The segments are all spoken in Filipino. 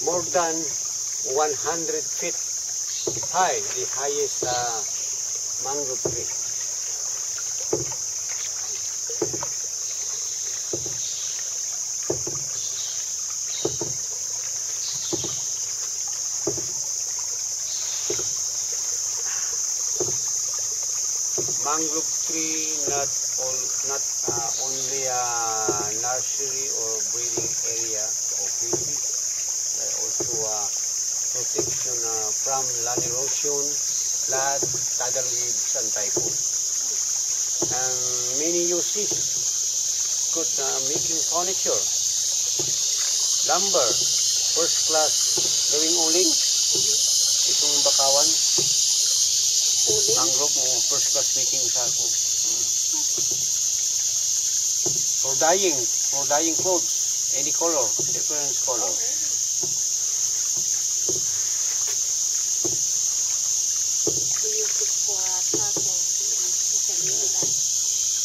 more than 100 feet high, the highest mangrove tree. Mangrove tree not only a nursery or breeding area of fishes, but also a protection from land erosion, flood, tidal waves, and typhoon. And many uses could making furniture, lumber, first class gawing uling, itong bakawan. Mangrove mo, first class making sako. For dyeing clothes, any color, different color.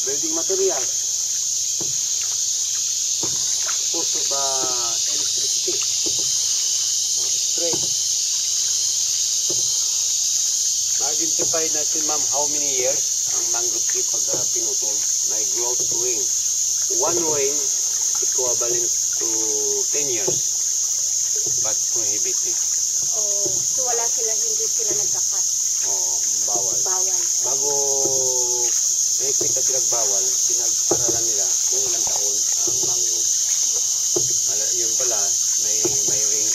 Building materials. Source of electricity. Straight. Ma-identify natin, ma'am, how many years ang mangrove tree pag pinutol may growth wing. One wing equivalent to 10 years, but prohibited. Oh, so hindi sila nagkakat? Oo, bawal. Bawal. Bago naikita pinagbawal, pinag-aralan nila kung ilang taon ang mangrove. Yun pala, may ring.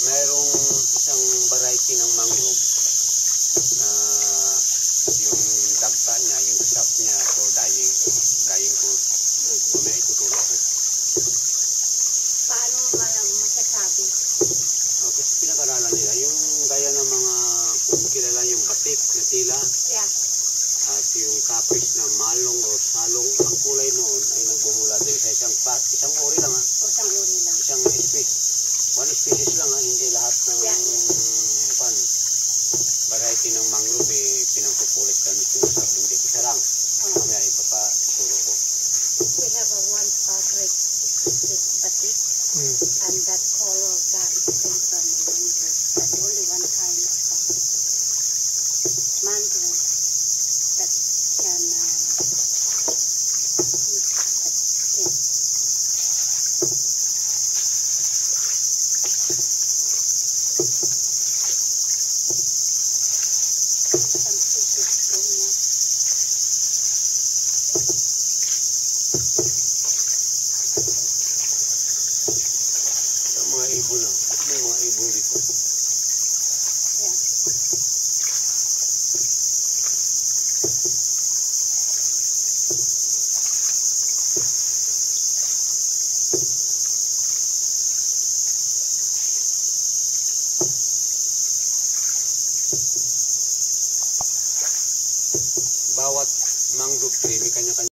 Mayroong isang variety ng mangrove na yung dagta niya, yung sap niya for dyeing clothes. May ituturo ko. Paano masasabi? Kasi pinag-aralan nila, yung gaya ng mga kung kilala yung batik na tila, Yeah. at yung kapis na malong o salong, ang kulay noon ay nagbumula din sa isang uri lang ha. O isang uri lang. Isang species. One species lang ha, hindi lahat ng variety ng mangrove pinagpupulit kami sinasap, hindi isa lang. Mamaya ipapaturo ko. We have one fabric, it's batik, and that color that is came from mangrove. That's only one kind of mangrove that can use that skin. Some fish is growing up. Mga ibon lang. May mga ibon dito. Yeah. Bawat mangrove tree may kanya-kanya